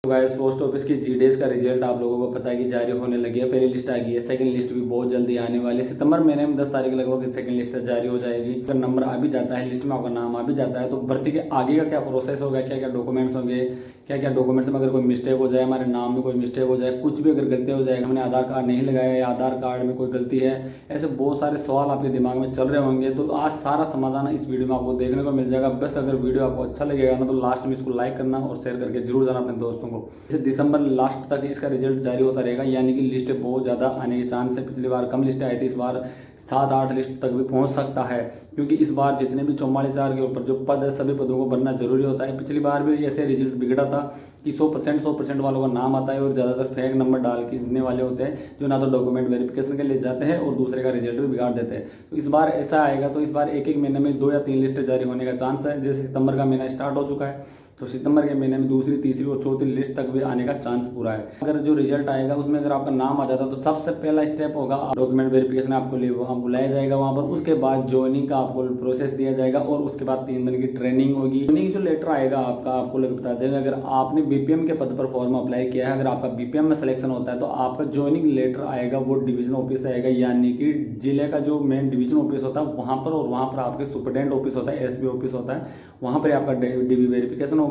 Guys, post office की GDS का result आप लोगों को पता है कि जारी होने लगी है। पहली लिस्ट आ गई है, सेकंड लिस्ट भी बहुत जल्दी आने वाली है। सितंबर महीने में 10 तारीख लगभग सेकंड लिस्ट जारी हो जाएगी। अगर नंबर आ भी जाता है, लिस्ट में आपका नाम आ भी जाता है, तो भर्ती के आगे का क्या प्रोसेस होगा, क्या क्या डॉक्यूमेंट्स होंगे, क्या क्या डॉक्यूमेंट्स में अगर कोई मिस्टेक हो जाए, हमारे नाम में कोई मिस्टेक हो जाए, कुछ भी अगर गलती हो जाए, हमने आधार कार्ड नहीं लगाया या आधार कार्ड में कोई गलती है, ऐसे बहुत सारे सवाल आपके दिमाग में चल रहे होंगे। तो आज सारा समाधान इस वीडियो में आपको देखने को मिल जाएगा। बस अगर वीडियो आपको अच्छा लगेगा ना, तो लास्ट में इसको लाइक करना और शेयर करके जरूर जाना अपने दोस्तों को। जैसे दिसंबर लास्ट तक इसका रिजल्ट जारी होता रहेगा, यानी कि लिस्ट बहुत ज़्यादा आने के चांस है। पिछली बार कम लिस्ट आई थी, इस बार 7-8 लिस्ट तक भी पहुंच सकता है, क्योंकि इस बार जितने भी 44,000 के ऊपर जो पद है, सभी पदों को भरना जरूरी होता है। पिछली बार भी ऐसे रिजल्ट बिगड़ा था कि 100% वालों का नाम आता है और ज़्यादातर फेक नंबर डाल के देने वाले होते हैं, जो ना तो डॉक्यूमेंट वेरिफिकेशन के लिए जाते हैं और दूसरे का रिजल्ट भी बिगाड़ देते हैं। तो इस बार ऐसा आएगा, तो इस बार एक एक महीने में 2 या 3 लिस्ट जारी होने का चांस है। जैसे सितंबर का महीना स्टार्ट हो चुका है, तो सितंबर के महीने में दूसरी, तीसरी और चौथी लिस्ट तक भी आने का चांस पूरा है। अगर जो रिजल्ट आएगा उसमें अगर आपका नाम आ जाता है, तो सबसे पहला स्टेप होगा डॉक्यूमेंट वेरिफिकेशन आपको लिए वहाँ बुलाया जाएगा वहाँ पर। उसके बाद ज्वाइनिंग का आपको प्रोसेस दिया जाएगा और उसके बाद 3 दिन की ट्रेनिंग होगी। ट्रेनिंग जो लेटर आएगा आपका, आपको बता देंगे, अगर आपने बीपीएम के पद पर फॉर्म अप्लाई किया है, अगर आपका बीपीएम में सिलेक्शन होता है, तो आपका ज्वाइनिंग लेटर आएगा, वो डिवीजन ऑफिस आएगा, यानी कि जिले का जो मेन डिवीजन ऑफिस होता है वहाँ पर, और वहाँ पर आपके सुपरडेंट ऑफिस होता है, एसपी ऑफिस होता है, वहाँ पर आपका डीबी वेरिफिकेशन होगा।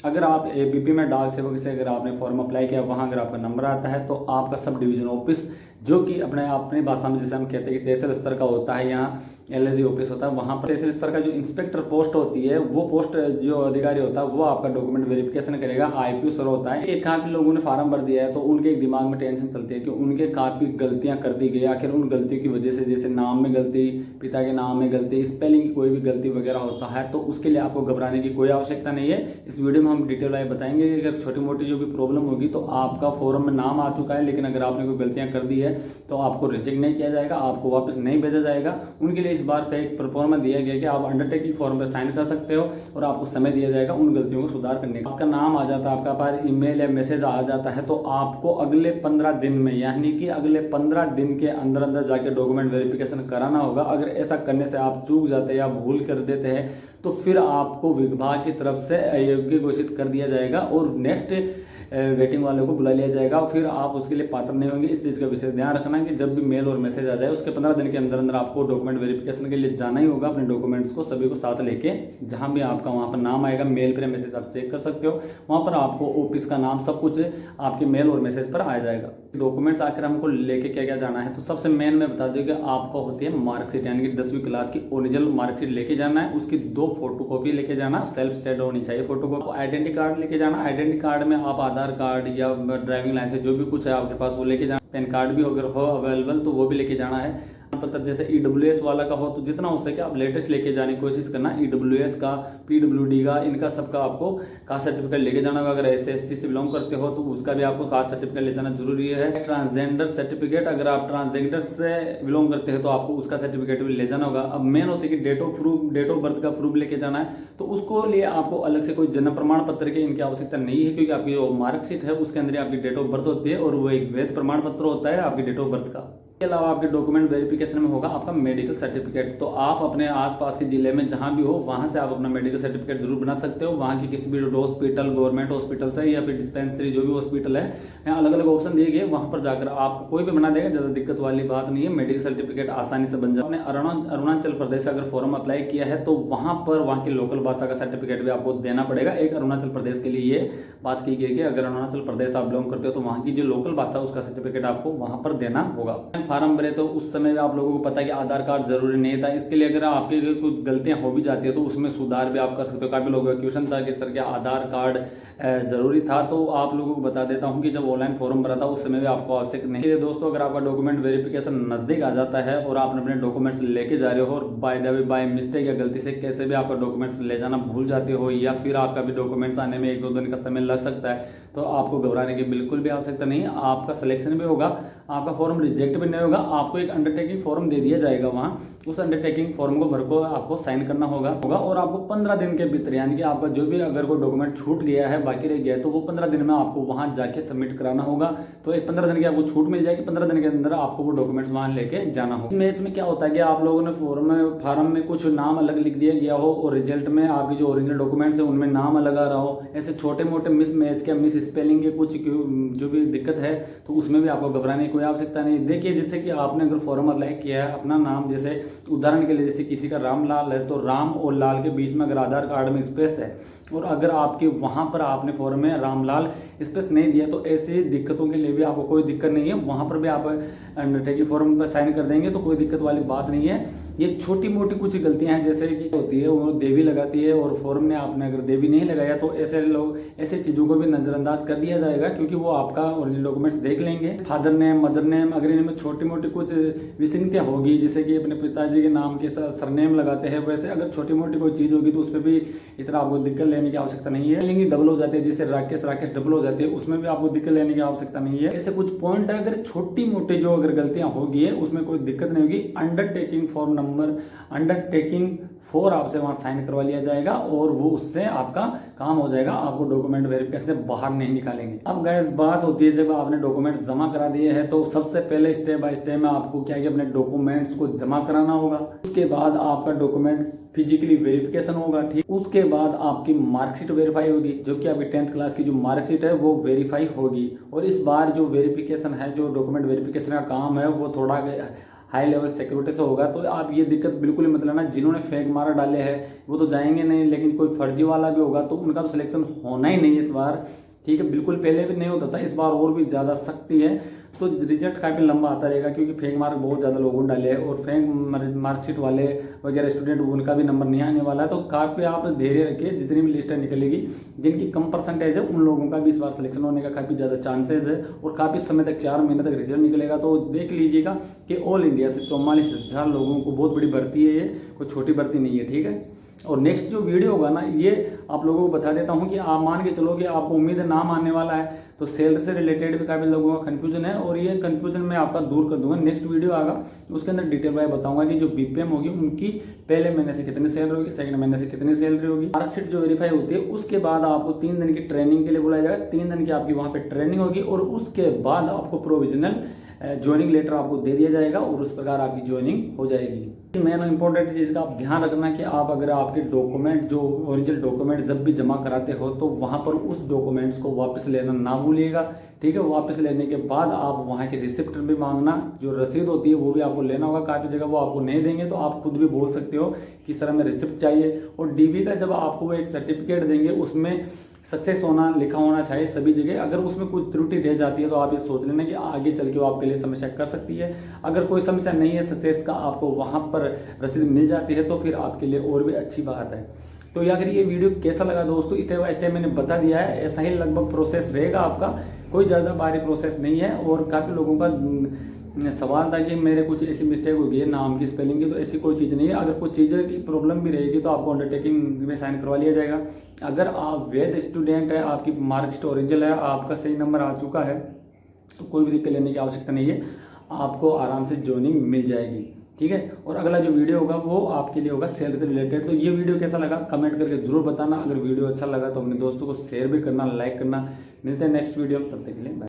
अगर आप एबीपी में डाक सेवक से अगर आपने फॉर्म अप्लाई किया, वहाँ अगर आपका नंबर आता है, तो आपका सब डिवीजन ऑफिस, जो कि अपनी भाषा में जैसे हम कहते हैं कि तहसील स्तर का होता है, यहाँ एलएसजी ऑफिस होता है, वहाँ पर तहसील स्तर का जो इंस्पेक्टर पोस्ट होती है, वो पोस्ट जो अधिकारी होता है वो आपका डॉक्यूमेंट वेरिफिकेशन करेगा। आईपीओ सर होता है। एक काफी लोगों ने फार्म भर दिया है, तो उनके एक दिमाग में टेंशन चलती है कि उनके काफी गलतियां कर दी गई, आखिर उन गलतियों की वजह से, जैसे नाम में गलती, पिता के नाम में गलती, स्पेलिंग की कोई भी गलती वगैरह होता है, तो उसके लिए आपको घबराने की कोई आवश्यकता नहीं है। इस वीडियो में हम डिटेल वाइज बताएंगे कि अगर छोटी मोटी जो भी प्रॉब्लम होगी, तो आपका फॉर्म में नाम आ चुका है, लेकिन अगर आपने कोई गलतियां कर दी है, तो आपको रिजेक्ट नहीं किया जाएगा, आपको वापस नहीं भेजा जाएगा। उनके लिए इस बार का एक परफॉर्मेंस दिया गया कि आप अंडरटेकिंग फॉर्म पर साइन कर सकते हो और आपको समय दिया जाएगा उन गलतियों को सुधार करने का। आपका नाम आ जाता है, आपका पास ईमेल या मैसेज आ जाता है, तो आपको अगले 15 दिन में, यानी कि अगले 15 दिन के अंदर अंदर जाके डॉक्यूमेंट वेरिफिकेशन कराना होगा। अगर ऐसा करने से आप चूक जाते हैं या भूल कर देते हैं, तो फिर आपको विभाग की तरफ से अयोग्य घोषित कर दिया जाएगा और नेक्स्ट वेटिंग वाले को बुला लिया जाएगा, फिर आप उसके लिए पात्र नहीं होंगे। इस चीज़ का विशेष ध्यान रखना कि जब भी मेल और मैसेज आ जाए, उसके 15 दिन के अंदर अंदर आपको डॉक्यूमेंट वेरिफिकेशन के लिए जाना ही होगा। अपने डॉक्यूमेंट्स को सभी को साथ लेके, जहां भी आपका वहां पर नाम आएगा, मेल पर मैसेज आप चेक कर सकते हो, वहां पर आपको ऑफिस का नाम सब कुछ आपके मेल और मैसेज पर आ जाएगा। डॉक्यूमेंट्स आकर हमको लेके क्या क्या जाना है, तो सबसे मेन मैं बता दूं कि आपको होती है मार्कशीट, यानी कि 10वीं क्लास की ओरिजिनल मार्कशीट लेके जाना है। उसकी 2 फोटोकॉपी लेके जाना, सेल्फ स्टेट होनी चाहिए फोटोकॉपी। आइडेंटिटी कार्ड लेके जाना, आइडेंटिटी कार्ड में आप आधार कार्ड या ड्राइविंग लाइसेंस जो भी कुछ है आपके पास वो लेके जाना। पैन कार्ड भी अगर हो अवेलेबल तो वो भी लेके जाना है। पत्र जैसे ईडब्ल्यूएस वाला का हो, तो जितना हो सके आप लेटेस्ट लेके जाने की कोशिश करना। ईडब्ल्यूएस का, पीडब्ल्यूडी का, इनका सबका आपको कास्ट सर्टिफिकेट लेके जाना होगा। अगर एससी/एसटी से बिलोंग करते हो तो उसका भी आपको कास्ट सर्टिफिकेट ले जाना जरूरी है। ट्रांसजेंडर सर्टिफिकेट, अगर आप ट्रांसजेंडर से बिलोंग करते हैं तो आपको उसका सर्टिफिकेट भी ले जाना होगा। अब मेन होती है कि डेट ऑफ बर्थ का प्रूफ लेके जाना है, तो उसको लिए आपको अलग से कोई जन्म प्रमाण पत्र की इनकी आवश्यकता नहीं है, क्योंकि आपकी जो मार्कशीट है उसके अंदर आपकी डेट ऑफ बर्थ होती है और वो एक वैध प्रमाण पत्र होता है आपकी डेट ऑफ बर्थ का। इसके अलावा आपके डॉक्यूमेंट वेरिफिकेशन में होगा आपका मेडिकल सर्टिफिकेट। तो आप अपने आसपास के जिले में जहां भी हो, वहां से आप अपना मेडिकल सर्टिफिकेट जरूर बना सकते हो। वहां की किसी भी हॉस्पिटल, गवर्नमेंट हॉस्पिटल से या फिर डिस्पेंसरी, जो भी हॉस्पिटल है, यहाँ अलग अलग ऑप्शन दिए गए, वहां पर जाकर आप कोई भी बना देगा, ज्यादा दिक्कत वाली बात नहीं है। मेडिकल सर्टिफिकेट आसानी से बन जाए। आपने अरुणाचल प्रदेश अगर फॉर्म अप्लाई किया है, तो वहां पर वहां की लोकल भाषा का सर्टिफिकेट भी आपको देना पड़ेगा। एक अरुणाचल प्रदेश के लिए ये बात की गई कि अगर अरुणाचल प्रदेश आप बिलोंग करते हो, तो वहां की जो लोकल भाषा उसका सर्टिफिकेट आपको वहां पर देना होगा। फार्म भरे तो उस समय आप लोगों को पता है कि आधार कार्ड जरूरी नहीं था। इसके लिए अगर आपकी कुछ गलतियां हो भी जाती है, तो उसमें सुधार भी आप कर सकते हो। काफी लोगों का क्वेश्चन था कि सर क्या आधार कार्ड जरूरी था, तो आप लोगों को बता देता हूं कि जब ऑनलाइन फॉर्म भरा था उस समय भी आपको आवश्यक नहीं है। दोस्तों, अगर आपका डॉक्यूमेंट वेरिफिकेशन नजदीक आ जाता है और आप अपने डॉक्यूमेंट्स लेके जा रहे हो और बाय मिस्टेक या गलती से कैसे भी आपका डॉक्यूमेंट्स ले जाना भूल जाते हो, या फिर आपका भी डॉक्यूमेंट्स आने में 1-2 दिन का समय लग सकता है, तो आपको घबराने की बिल्कुल भी आवश्यकता नहीं है। आपका सिलेक्शन भी होगा, आपका फॉर्म रिजेक्ट भी नहीं होगा, आपको एक अंडरटेकिंग फॉर्म दे दिया जाएगा वहाँ, उस अंडरटेकिंग फॉर्म को भर को आपको साइन करना होगा और आपको 15 दिन के भीतर, यानी कि आपका जो भी अगर कोई डॉक्यूमेंट छूट गया है, बाकी रह गया है, तो वो 15 दिन में आपको वहाँ जाके सबमिट कराना होगा। तो एक 15 दिन की आपको छूट मिल जाएगी, 15 दिन के अंदर आपको वो डॉक्यूमेंट्स वहाँ लेके जाना होगा। मैच में क्या होता है कि आप लोगों ने फार्म में कुछ नाम अलग लिख दिया गया हो और रिजल्ट में आपके जो ओरिजिनल डॉक्यूमेंट्स है उनमें नाम अलग आ रहा हो, ऐसे छोटे मोटे मिस मैच के, मिस स्पेलिंग के कुछ जो भी दिक्कत है, तो उसमें भी आपको घबराने की कोई आवश्यकता नहीं। देखिए, जैसे कि आपने अगर फॉर्म अप्लाई किया है, अपना नाम, जैसे उदाहरण के लिए जैसे किसी का रामलाल है, तो राम और लाल के बीच में अगर आधार कार्ड में स्पेस है और अगर आपके वहां पर आपने फॉर्म में रामलाल स्पेस नहीं दिया, तो ऐसी दिक्कतों के लिए भी आपको कोई दिक्कत नहीं है, वहां पर भी आप अंडरटेकिंग फॉर्म पर साइन कर देंगे तो कोई दिक्कत वाली बात नहीं है। ये छोटी मोटी कुछ गलतियां हैं, जैसे कि होती है वो देवी लगाती है और फॉर्म में आपने अगर देवी नहीं लगाया, तो ऐसे लोग ऐसे चीजों को भी नजरअंदाज कर दिया जाएगा, क्योंकि वो आपका ओरिजिनल डॉक्यूमेंट्स देख लेंगे। फादर नेम, मदर नेम, अगर इनमें छोटी मोटी कुछ विसंगतियां होगी, जैसे कि अपने पिताजी के नाम के सरनेम लगाते हैं, वैसे अगर छोटी मोटी कोई चीज होगी तो उस पर भी इतना आपको दिक्कत लेने की आवश्यकता नहीं है। लिंग डबल हो जाते हैं, जैसे राकेश डबल हो जाते हैं, उसमें भी आपको दिक्कत लेने की आवश्यकता नहीं है। ऐसे कुछ पॉइंट है, अगर छोटी मोटी जो अगर गलतियां होगी है उसमें कोई दिक्कत नहीं होगी। अंडरटेकिंग फॉर्म नंबर अंडरटेकिंग 4 आपसे वहां साइन करवा लिया जाएगा और वो उससे आपका काम हो जाएगा, आपको डॉक्यूमेंट वेरिफिकेशन से बाहर नहीं निकालेंगे। अब गाइस बात होती है, जब आपने डॉक्यूमेंट जमा करा दिए हैं तो सबसे पहले स्टेप बाय स्टेप में आपको क्या है, अपने डॉक्यूमेंट्स को जमा कराना होगा। उसके बाद आपका डॉक्यूमेंट फिजिकली वेरिफिकेशन होगा, ठीक। उसके बाद आपकी मार्कशीट वेरीफाई होगी, जो कि आपकी 10th क्लास की जो मार्कशीट है वो वेरीफाई होगी। और इस बार जो वेरिफिकेशन है, जो डॉक्यूमेंट वेरिफिकेशन का काम है, वो थोड़ा हाई लेवल सिक्योरिटी से होगा। तो आप ये दिक्कत बिल्कुल ही मत लेना, जिन्होंने फेक मारा डाले हैं वो तो जाएंगे नहीं, लेकिन कोई फर्जी वाला भी होगा तो उनका तो सिलेक्शन होना ही नहीं इस बार, ठीक है। बिल्कुल पहले भी नहीं होता था, इस बार और भी ज़्यादा सख्ती है, तो रिजल्ट काफ़ी लंबा आता रहेगा, क्योंकि फेक मार्क बहुत ज़्यादा लोगों ने डाले हैं और फेक मार्कशीट वाले वगैरह स्टूडेंट उनका भी नंबर नहीं आने वाला है। तो काफ़ी आप धैर्य रखिए, जितनी भी लिस्ट निकलेगी, जिनकी कम परसेंटेज है उन लोगों का भी इस बार सिलेक्शन होने का काफ़ी ज़्यादा चांसेज है और काफ़ी समय तक 4 महीने तक रिजल्ट निकलेगा। तो देख लीजिएगा कि ऑल इंडिया से 44,000 लोगों को, बहुत बड़ी भर्ती है ये, कोई छोटी भर्ती नहीं है, ठीक है। और नेक्स्ट जो वीडियो होगा ना, ये आप लोगों को बता देता हूँ कि आप मान के चलो कि आपको उम्मीद है नाम आने वाला है, तो सैलरी से रिलेटेड भी काफ़ी लोगों का कंफ्यूजन है और ये कंफ्यूजन मैं आपका दूर कर दूंगा। नेक्स्ट वीडियो आएगा उसके अंदर डिटेल वाइज बताऊंगा कि जो बीपीएम होगी उनकी पहले महीने से कितनी सैलरी होगी, सेकंड महीने से कितनी सैलरी होगी। मार्कशीट जो वेरीफाई होती है उसके बाद आपको 3 दिन की ट्रेनिंग के लिए बुलाया जाएगा, 3 दिन की आपकी वहाँ पे ट्रेनिंग होगी और उसके बाद आपको प्रोविजनल ज्वाइनिंग लेटर आपको दे दिया जाएगा और उस प्रकार आपकी ज्वाइनिंग हो जाएगी। मेन इंपॉर्टेंट चीज़ का आप ध्यान रखना कि आप अगर आपके डॉक्यूमेंट जो ओरिजिनल डॉक्यूमेंट जब भी जमा कराते हो तो वहाँ पर उस डॉक्यूमेंट्स को वापस लेना ना भूलिएगा, ठीक है। वापस लेने के बाद आप वहाँ की रिसिप्ट भी मांगना, जो रसीद होती है वो भी आपको लेना होगा। काफ़ी जगह वो आपको नहीं देंगे तो आप खुद भी बोल सकते हो कि सर हमें रिसिप्ट चाहिए। और डीबी का जब आपको वो एक सर्टिफिकेट देंगे उसमें सक्सेस होना लिखा होना चाहिए सभी जगह। अगर उसमें कुछ त्रुटि रह जाती है तो आप ये सोच लेना कि आगे चल के वो आपके लिए समस्या कर सकती है। अगर कोई समस्या नहीं है, सक्सेस का आपको वहाँ पर रसीद मिल जाती है तो फिर आपके लिए और भी अच्छी बात है। तो अगर ये वीडियो कैसा लगा दोस्तों, स्टेप बाय स्टेप मैंने बता दिया है, ऐसा ही लगभग प्रोसेस रहेगा आपका, कोई ज़्यादा भारी प्रोसेस नहीं है। और काफ़ी लोगों का सवाल था कि मेरे कुछ ऐसी मिस्टेक हो गई है नाम की, स्पेलिंग की, तो ऐसी कोई चीज़ नहीं है। अगर कुछ चीज़ें की प्रॉब्लम भी रहेगी तो आपको अंडरटेकिंग में साइन करवा लिया जाएगा। अगर आप वैध स्टूडेंट है, आपकी मार्कशीट ओरिजिनल है, आपका सही नंबर आ चुका है, तो कोई भी दिक्कत लेने की आवश्यकता नहीं है, आपको आराम से ज्वाइनिंग मिल जाएगी, ठीक है। और अगला जो वीडियो होगा वो आपके लिए होगा सेल से रिलेटेड। तो ये वीडियो कैसा लगा कमेंट करके जरूर बताना। अगर वीडियो अच्छा लगा तो अपने दोस्तों को शेयर भी करना, लाइक करना। मिलते हैं नेक्स्ट वीडियो में, तब तक के लिए बाय।